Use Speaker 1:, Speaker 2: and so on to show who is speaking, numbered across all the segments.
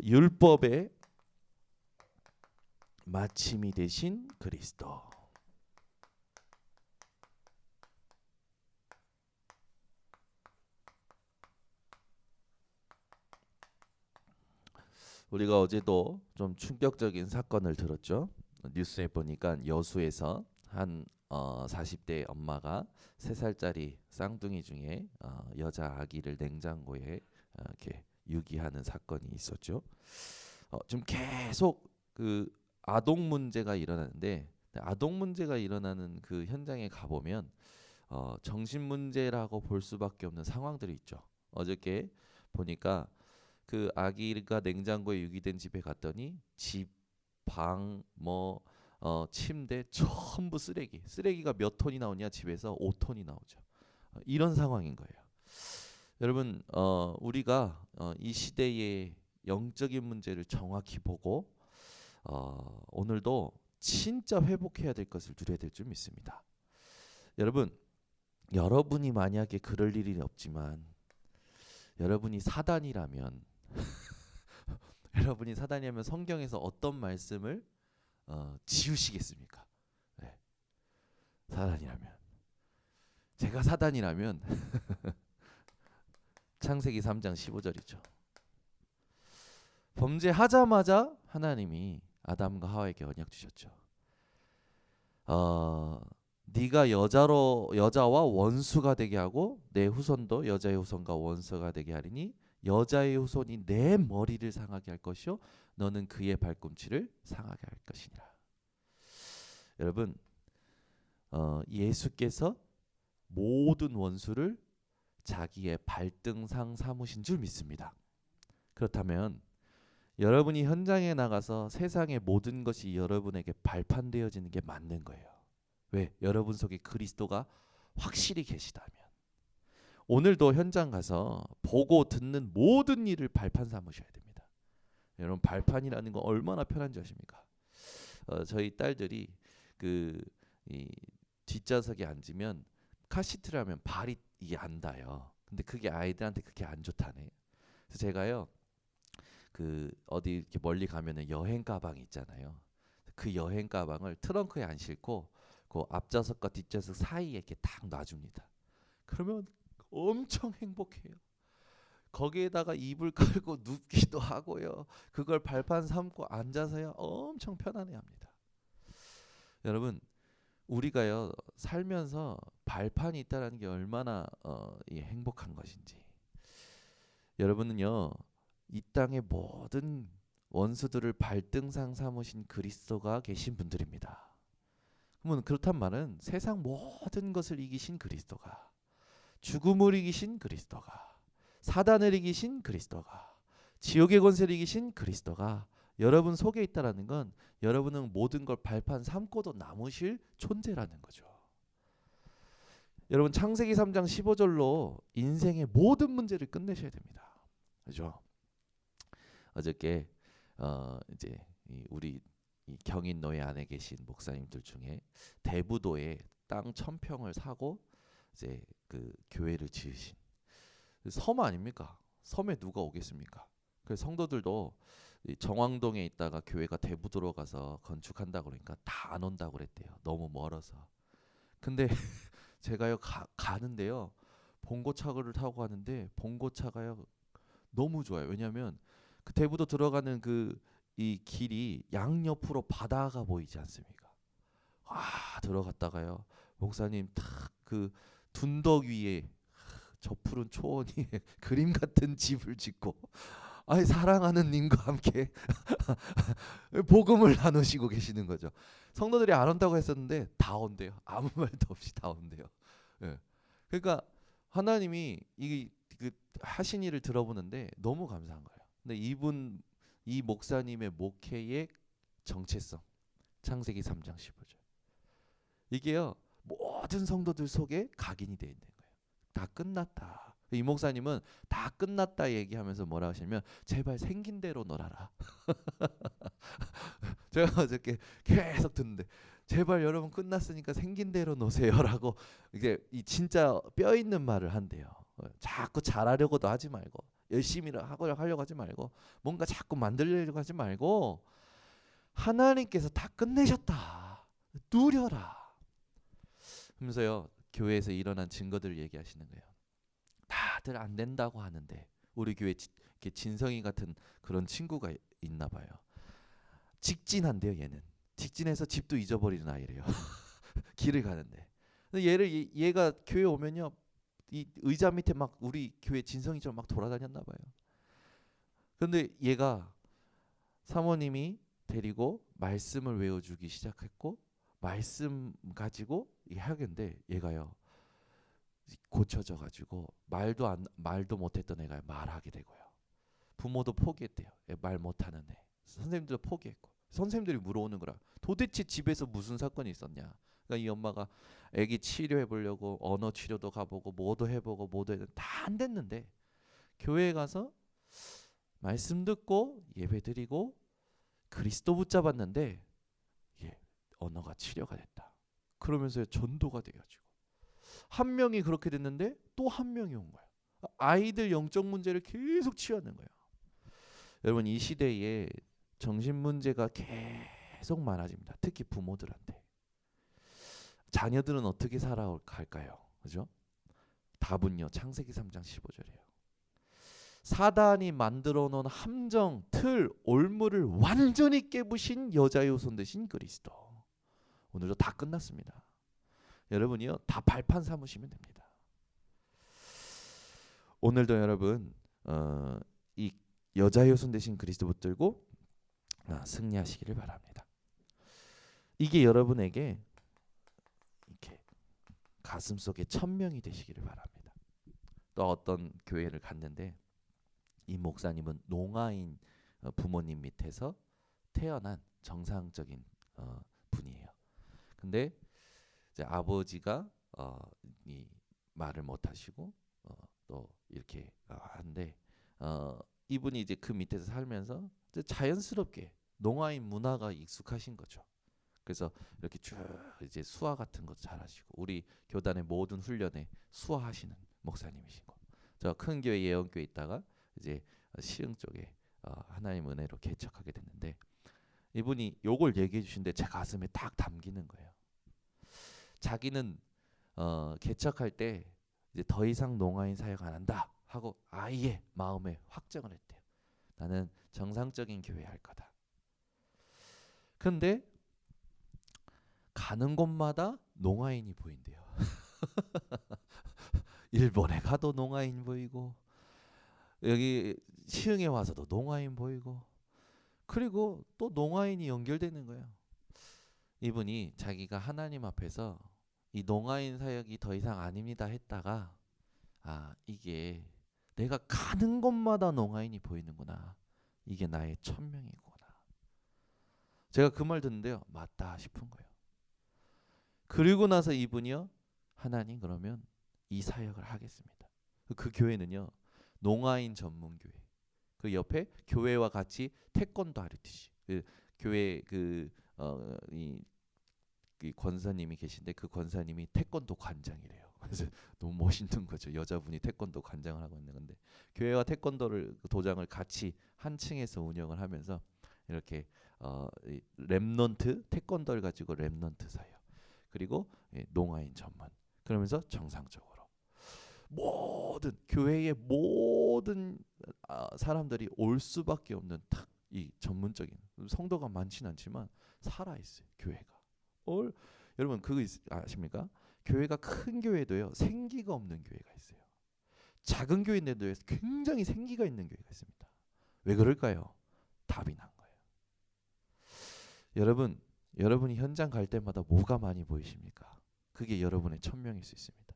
Speaker 1: 율법의 마침이 되신 그리스도. 우리가 어제도 좀 충격적인 사건을 들었죠. 뉴스에 보니까 여수에서 한 40대 엄마가 3살짜리 쌍둥이 중에 여자 아기를 냉장고에 이렇게 유기하는 사건이 있었죠. 지금 계속 그 아동 문제가 일어나는데, 아동 문제가 일어나는 그 현장에 가보면 정신 문제라고 볼 수밖에 없는 상황들이 있죠. 어저께 보니까 그 아기가 냉장고에 유기된 집에 갔더니 집, 방, 침대 전부 쓰레기가 몇 톤이 나오냐? 집에서 5톤이 나오죠. 이런 상황인 거예요. 여러분, 우리가 이 시대의 영적인 문제를 정확히 보고 오늘도 진짜 회복해야 될 것을 누려야 될 줄 믿습니다. 여러분이 만약에 그럴 일이 없지만 여러분이 사단이라면 여러분이 사단이라면 성경에서 어떤 말씀을 지우시겠습니까? 네. 사단이라면, 제가 사단이라면 창세기 3장 15절이죠. 범죄하자마자 하나님이 아담과 하와에게 언약 주셨죠. 네가 여자와 원수가 되게 하고 내 후손도 여자의 후손과 원수가 되게 하리니 여자의 후손이 내 머리를 상하게 할 것이요 너는 그의 발꿈치를 상하게 할 것이니라. 여러분, 예수께서 모든 원수를 자기의 발등상 삼으신 줄 믿습니다. 그렇다면 여러분이 현장에 나가서 세상의 모든 것이 여러분에게 발판되어지는 게 맞는 거예요. 왜? 여러분 속에 그리스도가 확실히 계시다면. 오늘도 현장 가서 보고 듣는 모든 일을 발판 삼으셔야 됩니다. 여러분, 발판이라는 건 얼마나 편한지 아십니까? 저희 딸들이 이 뒷좌석에 앉으면 카시트를 하면 발이 이게 안 닿아요. 근데 그게 아이들한테 그게 안 좋다네. 그래서 제가요, 어디 이렇게 멀리 가면은 여행 가방이 있잖아요. 그 여행 가방을 트렁크에 안 싣고 그 앞좌석과 뒷좌석 사이에 이렇게 딱 놔줍니다. 그러면 엄청 행복해요. 거기에다가 이불 깔고 눕기도 하고요. 그걸 발판 삼고 앉아서요 엄청 편안해합니다. 여러분, 우리가요 살면서 발판이 있다는 게 얼마나 행복한 것인지. 여러분은요 이 땅의 모든 원수들을 발등상 삼으신 그리스도가 계신 분들입니다. 그러면 그렇단 말은 세상 모든 것을 이기신 그리스도가, 죽음을 이기신 그리스도가, 사단을 이기신 그리스도가, 지옥의 권세를 이기신 그리스도가 여러분 속에 있다라는 건 여러분은 모든 걸 발판 삼고도 남으실 존재라는 거죠. 여러분, 창세기 3장 15절로 인생의 모든 문제를 끝내셔야 됩니다. 그죠? 어저께 이제 우리 이 경인노예 안에 계신 목사님들 중에 대부도에 땅 1000평을 사고 이제 그 교회를 지으신 섬 아닙니까? 섬에 누가 오겠습니까? 그래서 성도들도 정왕동에 있다가 교회가 대부도로 가서 건축한다고 그러니까 다 안 온다고 그랬대요. 너무 멀어서. 근데 제가요 가는데요 봉고차를 타고 가는데 봉고차가요 너무 좋아요. 왜냐하면 그 대부도 들어가는 이 길이 양옆으로 바다가 보이지 않습니까? 들어갔다가요 목사님 탁 그 둔덕 위에 저 푸른 초원 위에 그림 같은 집을 짓고 사랑하는 님과 함께 복음을 나누시고 계시는 거죠. 성도들이 안 온다고 했었는데 다 온대요. 아무 말도 없이 다 온대요. 예. 그러니까 하나님이 그 하신 일을 들어보는데 너무 감사한 거예요. 근데 이 목사님의 목회의 정체성, 창세기 3장 15절. 이게요 모든 성도들 속에 각인이 되어 있는 거예요. 다 끝났다. 이 목사님은 다 끝났다 얘기하면서 뭐라 하시냐면 제발 생긴 대로 놀아라. 제가 어저께 계속 듣는데 제발 여러분 끝났으니까 생긴 대로 노세요라고 이게 이 진짜 뼈 있는 말을 한대요. 자꾸 잘하려고도 하지 말고 열심히 하려고 하지 말고 뭔가 자꾸 만들려고 하지 말고 하나님께서 다 끝내셨다. 누려라. 하면서요. 교회에서 일어난 증거들을 얘기하시는 거예요. 다들 안 된다고 하는데 우리 교회 이렇게 진성이 같은 그런 친구가 있나 봐요. 직진한대요. 얘는 직진해서 집도 잊어버리는 아이래요. 길을 가는데 얘가 교회 오면요 이 의자 밑에 막 우리 교회 진성이처럼 막 돌아다녔나 봐요. 그런데 얘가 사모님이 데리고 말씀을 외워주기 시작했고 말씀 가지고 해야겠는데 얘가요 고쳐져 가지고 말도 못했던 애가 말하게 되고요. 부모도 포기했대요. 말 못하는 애. 선생님들도 포기했고 선생님들이 물어오는 거라. 도대체 집에서 무슨 사건이 있었냐. 그러니까 이 엄마가 애기 치료해 보려고 언어 치료도 가보고 뭐도 해보고 뭐도 해도 다 안 됐는데 교회에 가서 말씀 듣고 예배 드리고 그리스도 붙잡았는데 언어가 치료가 됐다. 그러면서 전도가 돼가지고 한 명이 그렇게 됐는데 또 한 명이 온 거야. 아이들 영적 문제를 계속 치유하는 거예요. 여러분 이 시대에 정신 문제가 계속 많아집니다. 특히 부모들한테. 자녀들은 어떻게 살아갈까요? 그죠? 답은요. 창세기 3장 15절이에요. 사단이 만들어 놓은 함정, 틀, 올무를 완전히 깨부신 여자의 손 대신 그리스도. 오늘도 다 끝났습니다. 여러분이요. 다 발판 삼으시면 됩니다. 오늘도 여러분 이 여자의 손 대신 그리스도 붙들고 승리하시기를 바랍니다. 이게 여러분에게 이렇게 가슴속에 천명이 되시기를 바랍니다. 또 어떤 교회를 갔는데 이 목사님은 농아인 부모님 밑에서 태어난 정상적인 분이에요. 근데 이제 아버지가 이 말을 못 하시고 또 이렇게 한데 이분이 이제 그 밑에서 살면서 이제 자연스럽게 농아인 문화가 익숙하신 거죠. 그래서 이렇게 쭉 이제 수화 같은 것도 잘하시고 우리 교단의 모든 훈련에 수화하시는 목사님이신 거. 저 큰 교회 예언교회 있다가 이제 시흥 쪽에 하나님 은혜로 개척하게 됐는데 이분이 요걸 얘기해 주신데 제 가슴에 딱 담기는 거예요. 자기는 개척할 때 이제 더 이상 농아인 사역 안 한다 하고 아예 마음에 확정을 했대요. 나는 정상적인 교회 할 거다. 근데 가는 곳마다 농아인이 보인대요. 일본에 가도 농아인 보이고 여기 시흥에 와서도 농아인 보이고 그리고 또 농아인이 연결되는 거예요. 이분이 자기가 하나님 앞에서 이 농아인 사역이 더 이상 아닙니다 했다가 이게 내가 가는 곳마다 농아인이 보이는구나. 이게 나의 천명이구나. 제가 그 말 듣는데요. 맞다 싶은 거예요. 그리고 나서 이분이요. 하나님 그러면 이 사역을 하겠습니다. 그 교회는요. 농아인 전문 교회. 그 옆에 교회와 같이 태권도 가르치시. 교회 이 권사님이 계신데 그 권사님이 태권도 관장이래요. 그래서 너무 멋있는 거죠. 여자분이 태권도 관장을 하고 있는 건데 교회와 태권도를 도장을 같이 한 층에서 운영을 하면서 이렇게 랩넌트 태권도를 가지고 랩넌트 사역 그리고 농아인 전문 그러면서 정상적으로 모든 교회의 모든 사람들이 올 수밖에 없는 딱 이 전문적인 성도가 많지는 않지만 살아 있어요. 교회가. 여러분 그거 아십니까? 교회가 큰 교회도요 생기가 없는 교회가 있어요. 작은 교회인데도 굉장히 생기가 있는 교회가 있습니다. 왜 그럴까요? 답이 난 거예요. 여러분이 현장 갈 때마다 뭐가 많이 보이십니까? 그게 여러분의 천명일 수 있습니다.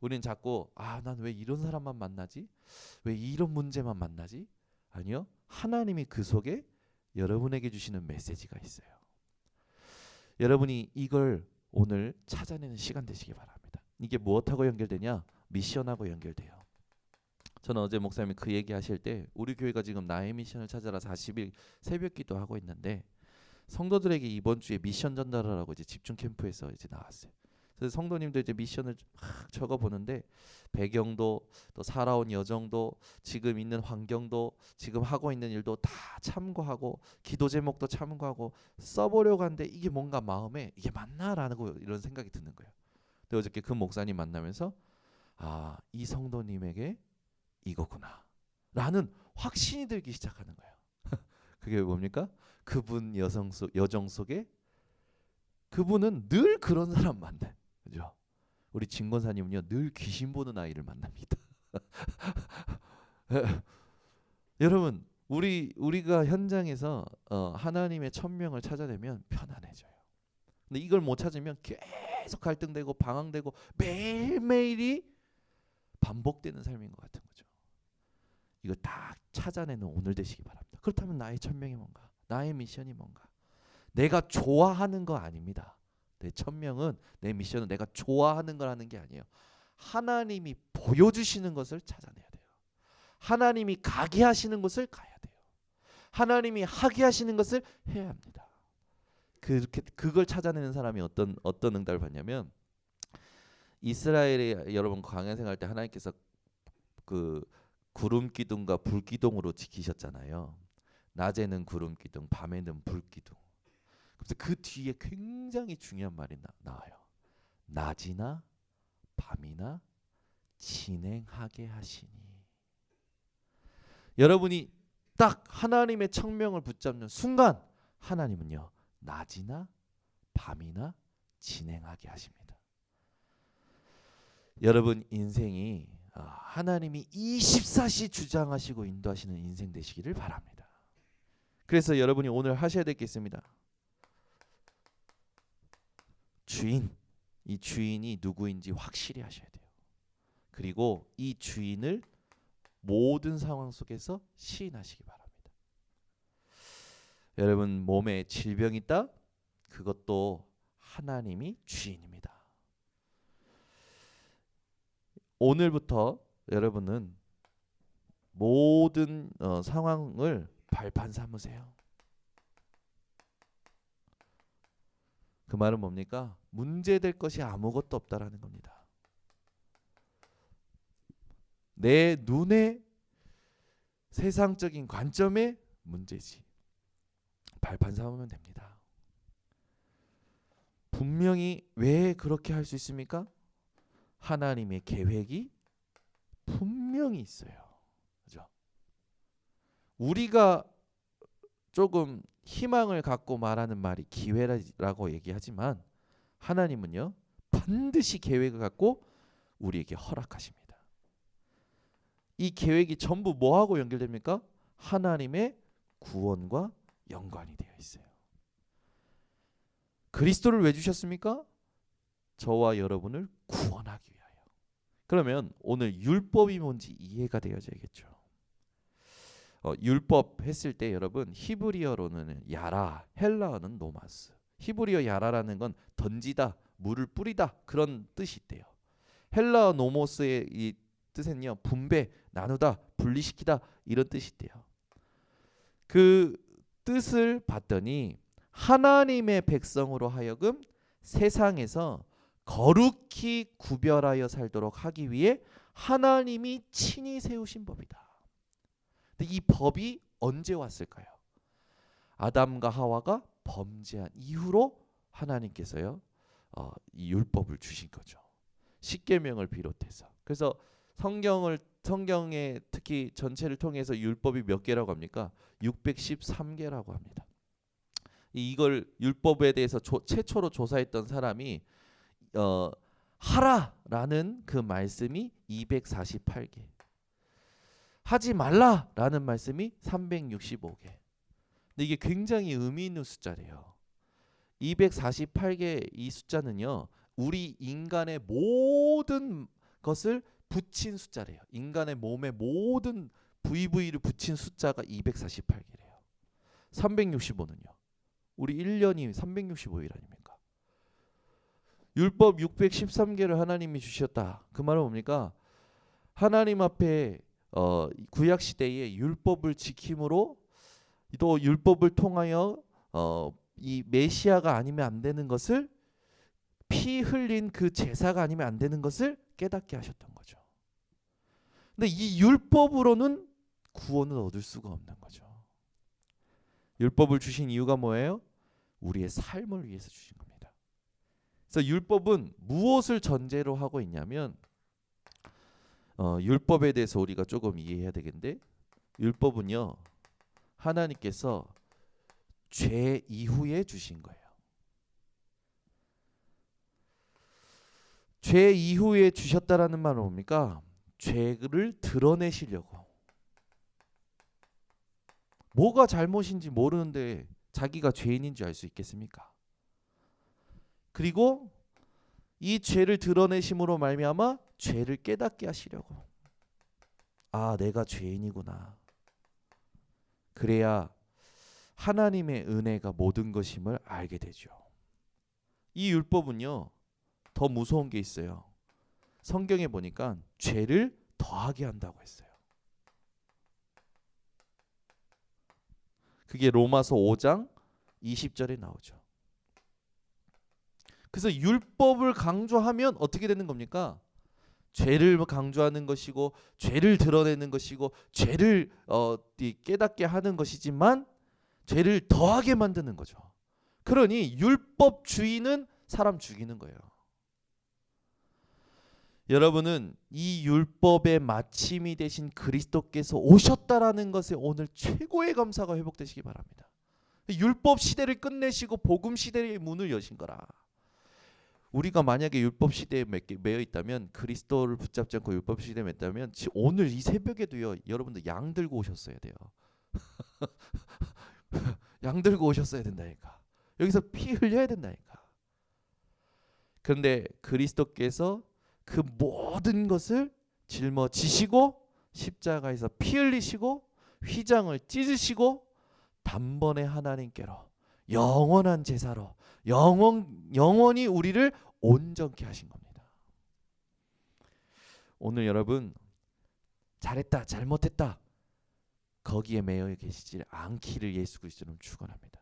Speaker 1: 우리는 자꾸 난 왜 이런 사람만 만나지? 왜 이런 문제만 만나지? 아니요. 하나님이 그 속에 여러분에게 주시는 메시지가 있어요. 여러분이 이걸 오늘 찾아내는 시간 되시기 바랍니다. 이게 무엇하고 연결되냐? 미션하고 연결돼요. 저는 어제 목사님이 그 얘기하실 때 우리 교회가 지금 나의 미션을 찾아라 40일 새벽 기도하고 있는데 성도들에게 이번 주에 미션 전달하라고 이제 집중 캠프에서 이제 나왔어요. 그래서 성도님들 이제 미션을 막 적어 보는데 배경도 또 살아온 여정도 지금 있는 환경도 지금 하고 있는 일도 다 참고하고 기도 제목도 참고하고 써보려고 하는데 이게 뭔가 마음에 이게 맞나라는 거 이런 생각이 드는 거예요. 근데 어저께 그 목사님 만나면서 아, 이 성도님에게 이거구나 라는 확신이 들기 시작하는 거예요. 그게 뭡니까? 그분 여정 속에 그분은 늘 그런 사람 만나요. 그죠? 우리 진권사님은요 늘 귀신 보는 아이를 만납니다. 여러분 우리가 현장에서 하나님의 천명을 찾아내면 편안해져요. 근데 이걸 못 찾으면 계속 갈등되고 방황되고 매일매일이 반복되는 삶인 것 같은 거죠. 이걸 다 찾아내는 오늘 되시기 바랍니다. 그렇다면 나의 천명이 뭔가? 나의 미션이 뭔가? 내가 좋아하는 거 아닙니다. 내 천명은 내 미션은 내가 좋아하는 걸 하는 게 아니에요. 하나님이 보여주시는 것을 찾아내야 돼요. 하나님이 가게 하시는 곳을 가야 돼요. 하나님이 하게 하시는 것을 해야 합니다. 그걸 찾아내는 사람이 어떤 응답을 받냐면 이스라엘의 여러분 광야 생활 때 하나님께서 그 구름 기둥과 불 기둥으로 지키셨잖아요. 낮에는 구름 기둥, 밤에는 불 기둥. 그래서 그 뒤에 굉장히 중요한 말이 나와요. 낮이나 밤이나 진행하게 하시니. 여러분이 딱 하나님의 청명을 붙잡는 순간 하나님은요 낮이나 밤이나 진행하게 하십니다. 여러분 인생이 하나님이 24시 주장하시고 인도하시는 인생 되시기를 바랍니다. 그래서 여러분이 오늘 하셔야 될 게 있습니다. 이 주인이 누구인지 확실히 하셔야 돼요. 그리고 이 주인을 모든 상황 속에서 시인하시기 바랍니다. 여러분 몸에 질병이 있다? 그것도 하나님이 주인입니다. 오늘부터 여러분은 모든 상황을 발판 삼으세요. 그 말은 뭡니까? 문제될 것이 아무것도 없다라는 겁니다. 내 눈에 세상적인 관점의 문제지. 발판 삼으면 됩니다. 분명히 왜 그렇게 할 수 있습니까? 하나님의 계획이 분명히 있어요. 그죠? 우리가 조금 희망을 갖고 말하는 말이 기회라고 얘기하지만 하나님은요 반드시 계획을 갖고 우리에게 허락하십니다. 이 계획이 전부 뭐하고 연결됩니까? 하나님의 구원과 연관이 되어 있어요. 그리스도를 왜 주셨습니까? 저와 여러분을 구원하기 위하여. 그러면 오늘 율법이 뭔지 이해가 되어져야겠죠. 율법 했을 때 여러분 히브리어로는 야라, 헬라어는 노마스. 히브리어 야라라는 건 던지다, 물을 뿌리다 그런 뜻이 있대요. 헬라어 노모스의 이 뜻은요 분배, 나누다, 분리시키다 이런 뜻이 있대요. 그 뜻을 봤더니 하나님의 백성으로 하여금 세상에서 거룩히 구별하여 살도록 하기 위해 하나님이 친히 세우신 법이다. 근데 이 법이 언제 왔을까요? 아담과 하와가 범죄한 이후로 하나님께서요 이 율법을 주신 거죠. 십계명을 비롯해서. 그래서 성경에 특히 전체를 통해서 율법이 몇 개라고 합니까? 613개라고 합니다. 이걸 율법에 대해서 최초로 조사했던 사람이 하라라는 그 말씀이 248개. 하지 말라라는 말씀이 365개. 근데 이게 굉장히 의미 있는 숫자래요. 248개 이 숫자는요. 우리 인간의 모든 것을 붙인 숫자래요. 인간의 몸의 모든 부위를 붙인 숫자가 248개래요. 365는요. 우리 1년이 365일 아닙니까? 율법 613개를 하나님이 주셨다. 그 말은 뭡니까? 하나님 앞에 구약 시대에 율법을 지킴으로 또 율법을 통하여 이 메시아가 아니면 안 되는 것을 피 흘린 그 제사가 아니면 안 되는 것을 깨닫게 하셨던 거죠. 근데 이 율법으로는 구원을 얻을 수가 없는 거죠. 율법을 주신 이유가 뭐예요? 우리의 삶을 위해서 주신 겁니다. 그래서 율법은 무엇을 전제로 하고 있냐면 율법에 대해서 우리가 조금 이해해야 되겠는데, 율법은요 하나님께서 죄 이후에 주신 거예요. 죄 이후에 주셨다라는 말은 뭡니까? 죄를 드러내시려고. 뭐가 잘못인지 모르는데 자기가 죄인인 줄 알 수 있겠습니까? 그리고 이 죄를 드러내심으로 말미암아 죄를 깨닫게 하시려고. 아, 내가 죄인이구나. 그래야 하나님의 은혜가 모든 것임을 알게 되죠. 이 율법은요 더 무서운 게 있어요. 성경에 보니까 죄를 더하게 한다고 했어요. 그게 로마서 5장 20절에 나오죠. 그래서 율법을 강조하면 어떻게 되는 겁니까? 죄를 강조하는 것이고 죄를 드러내는 것이고 죄를 깨닫게 하는 것이지만 죄를 더하게 만드는 거죠. 그러니 율법주의는 사람 죽이는 거예요. 여러분은 이 율법의 마침이 되신 그리스도께서 오셨다라는 것에 오늘 최고의 감사가 회복되시기 바랍니다. 율법 시대를 끝내시고 복음 시대의 문을 여신 거라. 우리가 만약에 율법 시대에 매여 있다면, 그리스도를 붙잡지 않고 율법 시대에 맸다면 오늘 이 새벽에도요 여러분들 양 들고 오셨어야 돼요. 양 들고 오셨어야 된다니까. 여기서 피 흘려야 된다니까. 그런데 그리스도께서 그 모든 것을 짊어지시고 십자가에서 피 흘리시고 휘장을 찢으시고 단번에 하나님께로 영원한 제사로 영원히 우리를 온전케 하신 겁니다. 오늘 여러분 잘했다 잘못했다 거기에 매여 계시지 않기를 예수 그리스도는 축원합니다.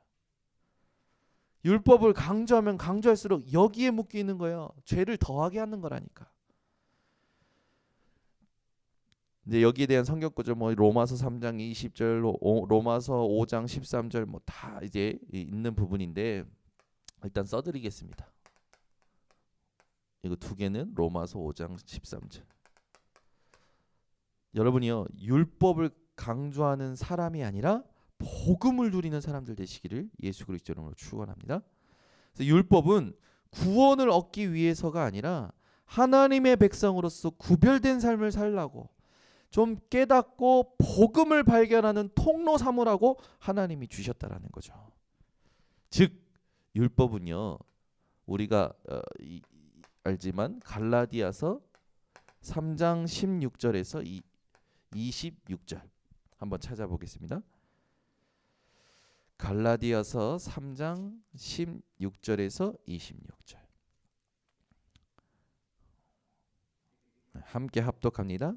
Speaker 1: 율법을 강조하면 강조할수록 여기에 묶여 있는 거예요. 죄를 더하게 하는 거라니까. 이제 여기에 대한 성경 구절 뭐 로마서 3장 20절, 로마서 5장 13절 뭐 다 이제 있는 부분인데 일단 써드리겠습니다. 이거 두 개는 로마서 5장 13절. 여러분이요 율법을 강조하는 사람이 아니라 복음을 누리는 사람들 되시기를 예수 그리스도 이름으로 축원합니다. 그래서 율법은 구원을 얻기 위해서가 아니라 하나님의 백성으로서 구별된 삶을 살라고, 좀 깨닫고 복음을 발견하는 통로 삼으라고 하나님이 주셨다라는 거죠. 즉 율법은요 우리가 알지만 갈라디아서 3장 16절에서 26절 한번 찾아보겠습니다. 갈라디아서 3장 16절에서 26절 함께 합독합니다.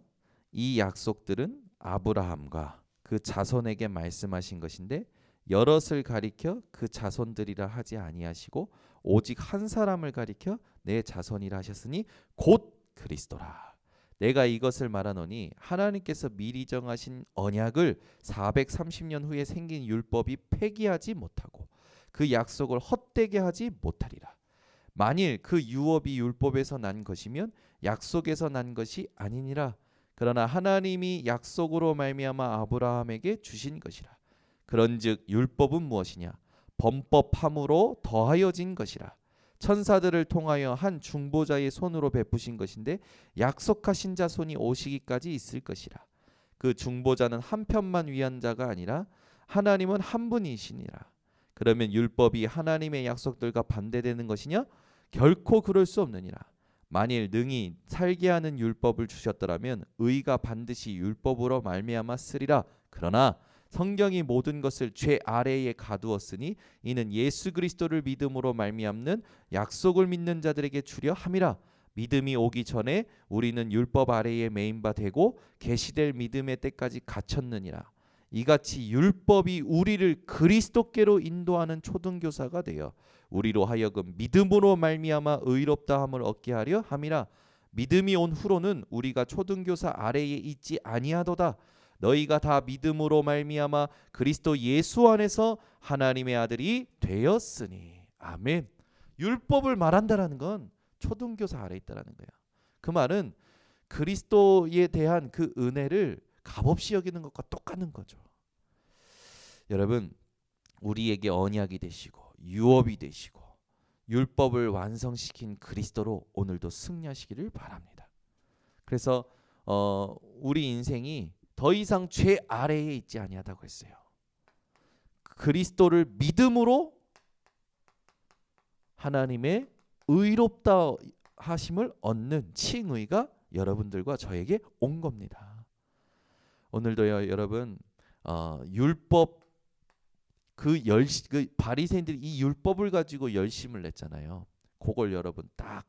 Speaker 1: 이 약속들은 아브라함과 그 자손에게 말씀하신 것인데 여럿을 가리켜 그 자손들이라 하지 아니하시고 오직 한 사람을 가리켜 내 자손이라 하셨으니 곧 그리스도라. 내가 이것을 말하노니 하나님께서 미리 정하신 언약을 430년 후에 생긴 율법이 폐기하지 못하고 그 약속을 헛되게 하지 못하리라. 만일 그 유업이 율법에서 난 것이면 약속에서 난 것이 아니니라. 그러나 하나님이 약속으로 말미암아 아브라함에게 주신 것이라. 그런즉 율법은 무엇이냐? 범법함으로 더하여진 것이라. 천사들을 통하여 한 중보자의 손으로 베푸신 것인데 약속하신 자손이 오시기까지 있을 것이라. 그 중보자는 한 편만 위한 자가 아니라 하나님은 한 분이시니라. 그러면 율법이 하나님의 약속들과 반대되는 것이냐? 결코 그럴 수 없느니라. 만일 능히 살게 하는 율법을 주셨더라면 의가 반드시 율법으로 말미암아 쓰리라. 그러나 성경이 모든 것을 죄 아래에 가두었으니 이는 예수 그리스도를 믿음으로 말미암는 약속을 믿는 자들에게 주려 함이라. 믿음이 오기 전에 우리는 율법 아래에 매인 바 되고 계시될 믿음의 때까지 갇혔느니라. 이같이 율법이 우리를 그리스도께로 인도하는 초등교사가 되어 우리로 하여금 믿음으로 말미암아 의롭다함을 얻게 하려 함이라. 믿음이 온 후로는 우리가 초등교사 아래에 있지 아니하도다. 너희가 다 믿음으로 말미암아 그리스도 예수 안에서 하나님의 아들이 되었으니. 아멘. 율법을 말한다라는 건 초등교사 아래에 있다라는 거야. 그 말은 그리스도에 대한 그 은혜를 값없이 여기는 것과 똑같은 거죠. 여러분, 우리에게 언약이 되시고 유업이 되시고 율법을 완성시킨 그리스도로 오늘도 승리하시기를 바랍니다. 그래서 우리 인생이 더 이상 죄 아래에 있지 아니하다고 했어요. 그리스도를 믿음으로 하나님의 의롭다 하심을 얻는 칭의가 여러분들과 저에게 온 겁니다. 오늘도요, 여러분, 율법 그 바리새인들이 이 율법을 가지고 열심을 냈잖아요. 그걸 여러분 딱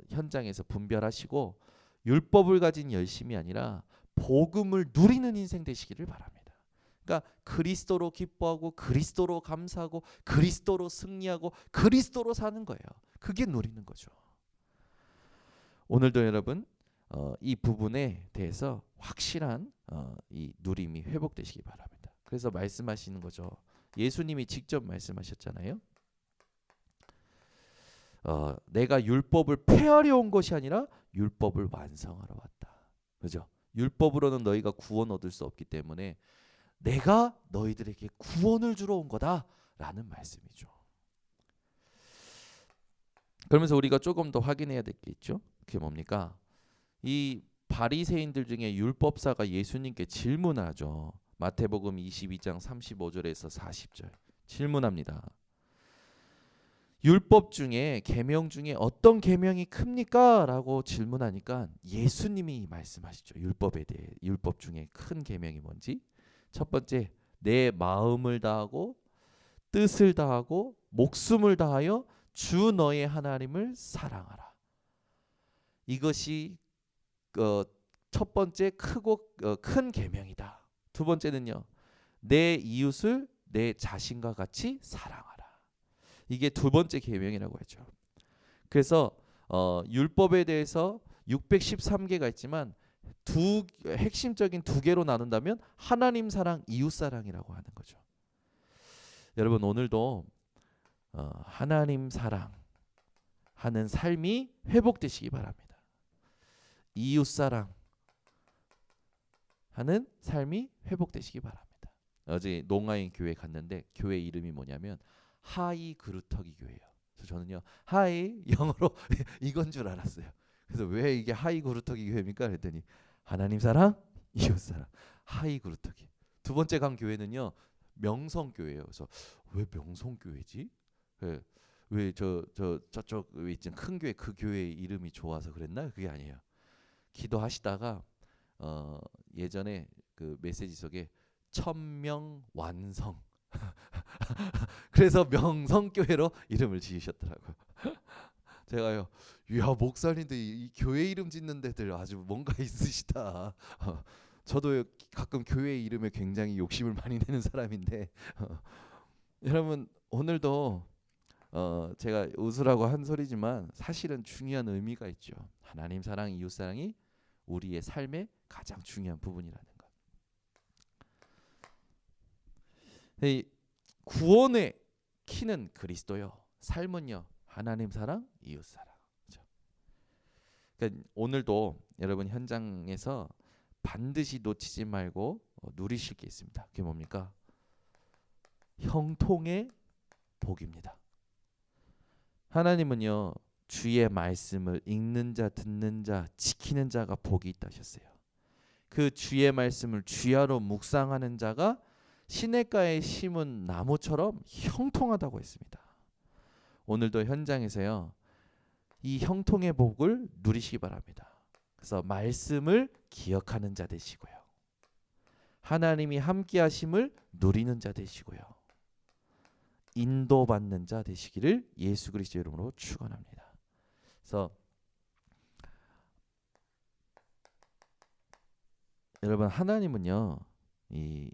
Speaker 1: 현장에서 분별하시고 율법을 가진 열심이 아니라 복음을 누리는 인생 되시기를 바랍니다. 그러니까 그리스도로 기뻐하고 그리스도로 감사하고 그리스도로 승리하고 그리스도로 사는 거예요. 그게 누리는 거죠. 오늘도 여러분 이 부분에 대해서 확실한 이 누림이 회복되시기 바랍니다. 그래서 말씀하시는 거죠. 예수님이 직접 말씀하셨잖아요. 내가 율법을 폐하려 온 것이 아니라 율법을 완성하러 왔다. 그죠? 율법으로는 너희가 구원 얻을 수 없기 때문에 내가 너희들에게 구원을 주러 온 거다라는 말씀이죠. 그러면서 우리가 조금 더 확인해야 될 게 있죠. 그게 뭡니까? 이 바리새인들 중에 율법사가 예수님께 질문하죠. 마태복음 22장 35절에서 40절 질문합니다. 율법 중에 계명 중에 어떤 계명이 큽니까? 라고 질문하니까 예수님이 말씀하시죠. 율법에 대해. 율법 중에 큰 계명이 뭔지? 첫 번째, 내 마음을 다하고 뜻을 다하고 목숨을 다하여 주 너의 하나님을 사랑하라. 이것이 첫 번째 크고 큰 계명이다. 두 번째는요, 내 이웃을 내 자신과 같이 사랑하라. 이게 두 번째 계명이라고 하죠. 그래서 율법에 대해서 613개가 있지만 핵심적인 두 개로 나눈다면 하나님 사랑, 이웃 사랑이라고 하는 거죠. 여러분, 오늘도 하나님 사랑하는 삶이 회복되시기 바랍니다. 이웃 사랑 하는 삶이 회복되시기 바랍니다. 어제 농아인 교회 갔는데 교회 이름이 뭐냐면 하이 그루터기 교회예요. 그래서 저는요, 하이 영어로 이건 줄 알았어요. 그래서 왜 이게 하이 그루터기 교회입니까? 그랬더니 하나님 사랑, 이웃 사랑, 하이 그루터기. 두 번째 간 교회는요, 명성교회예요. 그래서 왜 명성교회지? 왜 저쪽 왜 있잖아 큰 교회, 그 교회 이름이 좋아서 그랬나? 그게 아니에요. 기도하시다가 예전에 그 메시지 속에 천명완성 그래서 명성교회로 이름을 지으셨더라고요. 제가요, 야 목사님들 이 교회 이름 짓는 데들 아주 뭔가 있으시다. 저도 가끔 교회 이름에 굉장히 욕심을 많이 내는 사람인데 여러분 오늘도 제가 웃으라고 한 소리지만 사실은 중요한 의미가 있죠. 하나님 사랑, 이웃 사랑이 우리의 삶의 가장 중요한 부분이라는 것. 구원의 키는 그리스도요. 삶은요, 하나님 사랑, 이웃 사랑. 그렇죠? 그러니까 오늘도 여러분 현장에서 반드시 놓치지 말고 누리실 게 있습니다. 그게 뭡니까? 형통의 복입니다. 하나님은요, 주의 말씀을 읽는 자, 듣는 자, 지키는 자가 복이 있다 하셨어요. 그 주의 말씀을 주야로 묵상하는 자가 시냇가에 심은 나무처럼 형통하다고 했습니다. 오늘도 현장에서요, 이 형통의 복을 누리시기 바랍니다. 그래서 말씀을 기억하는 자 되시고요, 하나님이 함께 하심을 누리는 자 되시고요, 인도받는 자 되시기를 예수 그리스도 이름으로 축원합니다. 그래서 여러분, 하나님은요, 이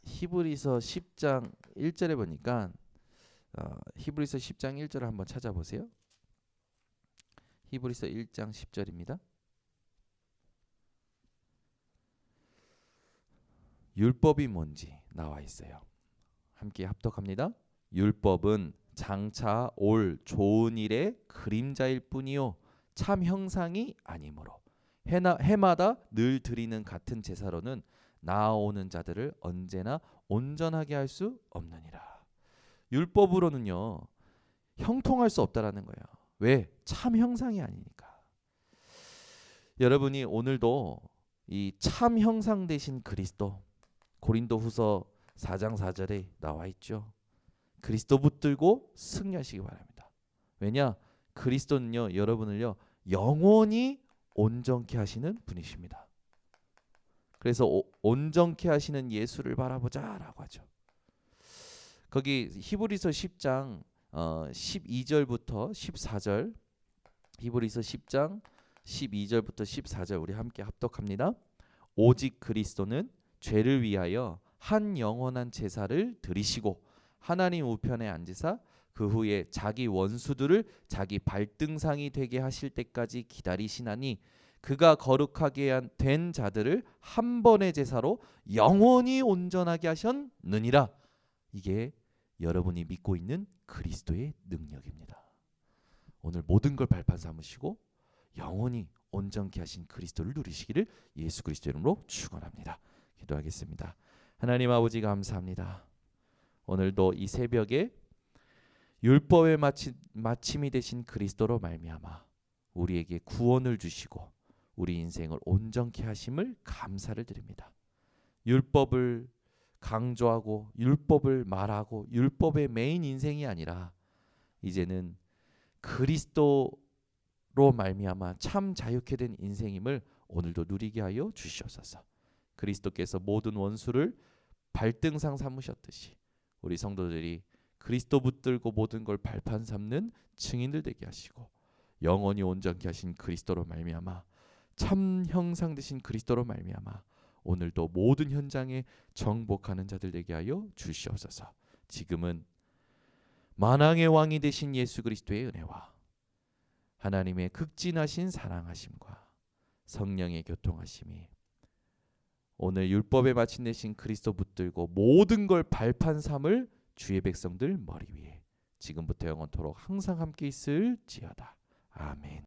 Speaker 1: 히브리서 10장 1절에 보니까 히브리서 10장 1절을 한번 찾아보세요. 히브리서 1장 10절입니다. 율법이 뭔지 나와 있어요. 함께 합독합니다. 율법은 장차 올 좋은 일의 그림자일 뿐이요 참 형상이 아니므로 해마다 늘 드리는 같은 제사로는 나아오는 자들을 언제나 온전하게 할 수 없느니라. 율법으로는요 형통할 수 없다라는 거예요. 왜? 참 형상이 아니니까. 여러분이 오늘도 이 참 형상 되신 그리스도, 고린도후서 4장 4절에 나와 있죠. 그리스도 붙들고 승리하시기 바랍니다. 왜냐? 그리스도는요 여러분을요 영원히 온전케 하시는 분이십니다. 그래서 온전케 하시는 예수를 바라보자라고 하죠. 거기 히브리서 10장 12절부터 14절, 히브리서 10장 12절부터 14절 우리 함께 합독합니다. 오직 그리스도는 죄를 위하여 한 영원한 제사를 드리시고 하나님 우편에 앉으사 그 후에 자기 원수들을 자기 발등상이 되게 하실 때까지 기다리시나니 그가 거룩하게 된 자들을 한 번의 제사로 영원히 온전하게 하셨느니라. 이게 여러분이 믿고 있는 그리스도의 능력입니다. 오늘 모든 걸 발판 삼으시고 영원히 온전케 하신 그리스도를 누리시기를 예수 그리스도 이름으로 축원합니다. 기도하겠습니다. 하나님 아버지 감사합니다. 오늘도 이 새벽에 율법의 마침이 되신 그리스도로 말미암아 우리에게 구원을 주시고 우리 인생을 온전케 하심을 감사를 드립니다. 율법을 강조하고 율법을 말하고 율법의 메인 인생이 아니라 이제는 그리스도로 말미암아 참 자유케 된 인생임을 오늘도 누리게 하여 주시옵소서. 그리스도께서 모든 원수를 발등상 삼으셨듯이 우리 성도들이 그리스도 붙들고 모든 걸 발판 삼는 증인들 되게 하시고 영원히 온전케 하신 그리스도로 말미암아 참 형상 되신 그리스도로 말미암아 오늘도 모든 현장에 정복하는 자들 되게 하여 주시옵소서. 지금은 만왕의 왕이 되신 예수 그리스도의 은혜와 하나님의 극진하신 사랑하심과 성령의 교통하심이 오늘 율법에 마친 되신 그리스도 붙들고 모든 걸 발판 삼을 주의 백성들 머리 위에 지금부터 영원토록 항상 함께 있을지어다. 아멘.